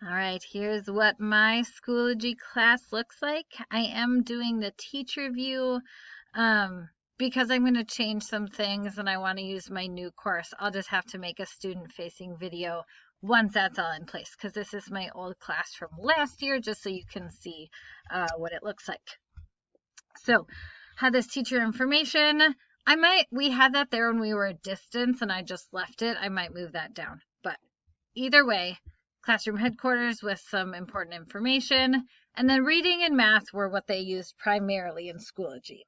All right, here's what my Schoology class looks like. I am doing the teacher view because I'm going to change some things and I want to use my new course. I'll just have to make a student-facing video once that's all in place because this is my old class from last year, just so you can see what it looks like. So, had this teacher information. We had that there when we were at distance and I just left it. I might move that down, but either way, classroom headquarters with some important information, and then reading and math were what they used primarily in Schoology.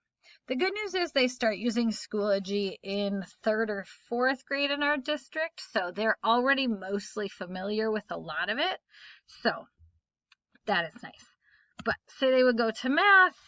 The good news is they start using Schoology in 3rd or 4th grade in our district, so they're already mostly familiar with a lot of it, so that is nice. But say they would go to math,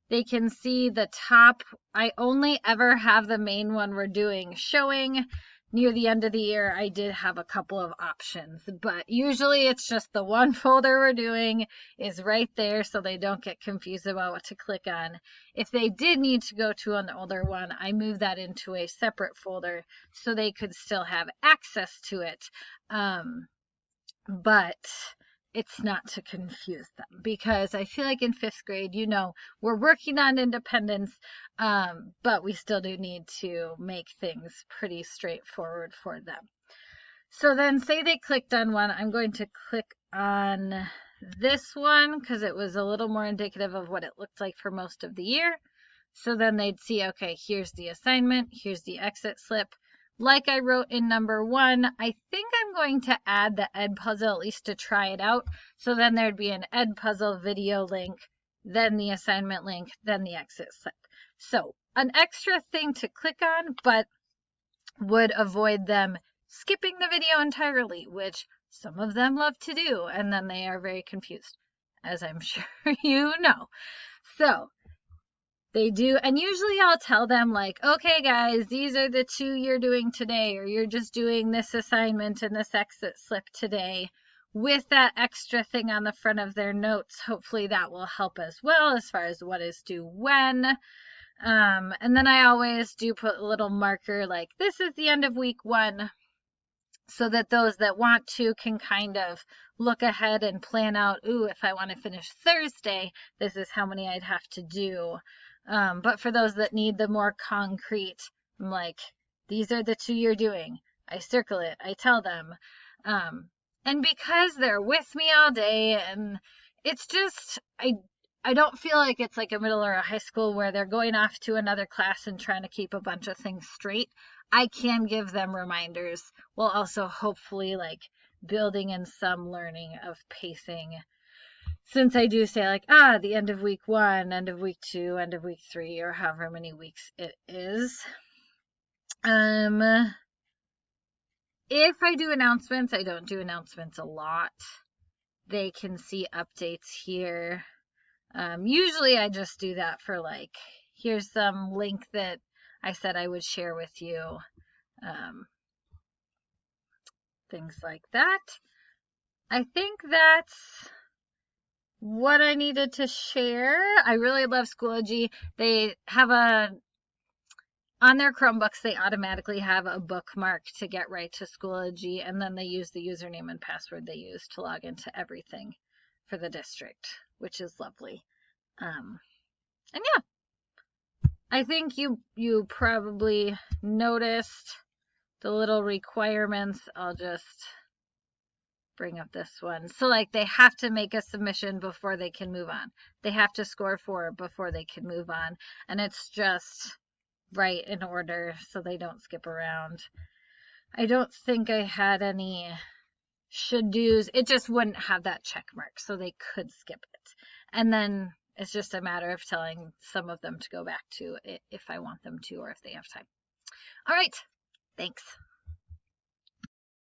they can see the top. I only ever have the main one we're doing showing. Near the end of the year, I did have a couple of options, but usually it's just the one folder we're doing is right there so they don't get confused about what to click on. If they did need to go to an older one, I moved that into a separate folder so they could still have access to it. But it's not to confuse them because I feel like in 5th grade, we're working on independence, but we still do need to make things pretty straightforward for them. So then say they clicked on one, I'm going to click on this one because it was a little more indicative of what it looked like for most of the year. So then they'd see, okay, here's the assignment, here's the exit slip. Like I wrote in number 1, I think I'm going to add the Ed Puzzle at least to try it out. So then there'd be an Ed Puzzle video link, then the assignment link, then the exit slip. So an extra thing to click on, but would avoid them skipping the video entirely, which some of them love to do, and then they are very confused, as I'm sure you know. So they do, and usually I'll tell them like, okay guys, these are the 2 you're doing today, or you're just doing this assignment and this exit slip today, with that extra thing on the front of their notes. Hopefully that will help as well as far as what is due when. And then I always do put a little marker like this is the end of week 1, so that those that want to can kind of look ahead and plan out, ooh, if I want to finish Thursday, this is how many I'd have to do. But for those that need the more concrete, I'm like, these are the 2 you're doing. I circle it. I tell them. And because they're with me all day, and it's just, I don't feel like it's like a middle or a high school where they're going off to another class and trying to keep a bunch of things straight. I can give them reminders while also hopefully like building in some learning of pacing. Since I do say like, the end of week 1, end of week 2, end of week 3, or however many weeks it is. If I do announcements, I don't do announcements a lot. They can see updates here. Usually I just do that for like, here's some link that I said I would share with you. Things like that. I think that's what I needed to share. I really love Schoology. They have on their Chromebooks, they automatically have a bookmark to get right to Schoology, and then they use the username and password they use to log into everything for the district, which is lovely. And yeah, I think you probably noticed the little requirements. I'll just bring up this one. So like they have to make a submission before they can move on. They have to score 4 before they can move on. And it's just right in order so they don't skip around. I don't think I had any should do's. It just wouldn't have that check mark, so they could skip it. And then it's just a matter of telling some of them to go back to it if I want them to or if they have time. All right. Thanks.